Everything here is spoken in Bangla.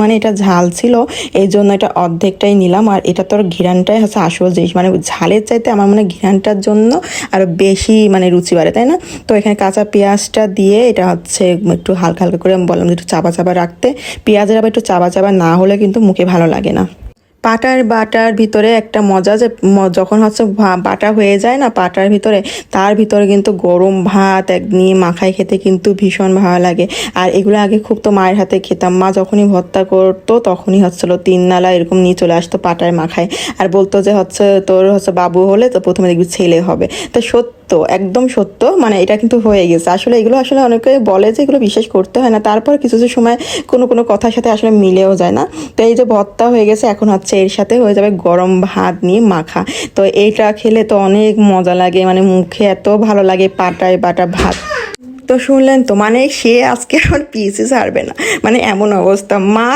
মানে এটা ঝাল ছিল, এই জন্য এটা অর্ধেকটাই নিলাম। আর এটা তোর ঘিরানটাই হচ্ছে আসল জিনিস, মানে ঝালের চাইতে আমার মনে হয় ঘিরানটার জন্য আরও বেশি মানে রুচি বাড়ে, তাই না? তো এখানে কাঁচা পেঁয়াজটা দিয়ে এটা হচ্ছে একটু হালকা হালকা করে আমি বললাম যে একটু চাপা চাপা রাখতে। পেঁয়াজের আবার একটু চাপা চাপা না হলে কিন্তু মুখে ভালো লাগে না। পাটার বাটার ভিতরে একটা মজা যে যখন হচ্ছে বাটা হয়ে যায় না পাটার ভিতরে, তার ভিতরে কিন্তু গরম ভাত এক নিয়ে মাখায় খেতে কিন্তু ভীষণ ভালো লাগে। আর এগুলো আগে খুব তো মায়ের হাতে খেতাম, মা যখনই ভর্তা করতো তখনই হচ্ছিল 3 নালা এরকম নিয়ে চলে আসতো পাটার মাখায়, আর বলতো যে হচ্ছে তোর হচ্ছে বাবু হলে তো প্রথমে দেখবি ছেলে হবে। তা সত্য, একদম সত্য, মানে এটা কিন্তু হয়ে গেছে। আসলে এগুলো আসলে অনেকে বলে যে এগুলো বিশ্বাস করতে হয় না, তারপর কিছু কিছু সময় কোনো কোনো কথার সাথে আসলে মিলেও যায় না। তো এই যে ভর্তা হয়ে গেছে, এখন হচ্ছে এর সাথে হয়ে যাবে গরম ভাত নিয়ে মাখা। তো এইটা খেলে তো অনেক মজা লাগে, মানে মুখে এত ভালো লাগে পাটায় বাটা ভাত। তো শুনলেন তো, মানে সে আজকে আমার পিসই ছাড়বে না, মানে এমন অবস্থা। মা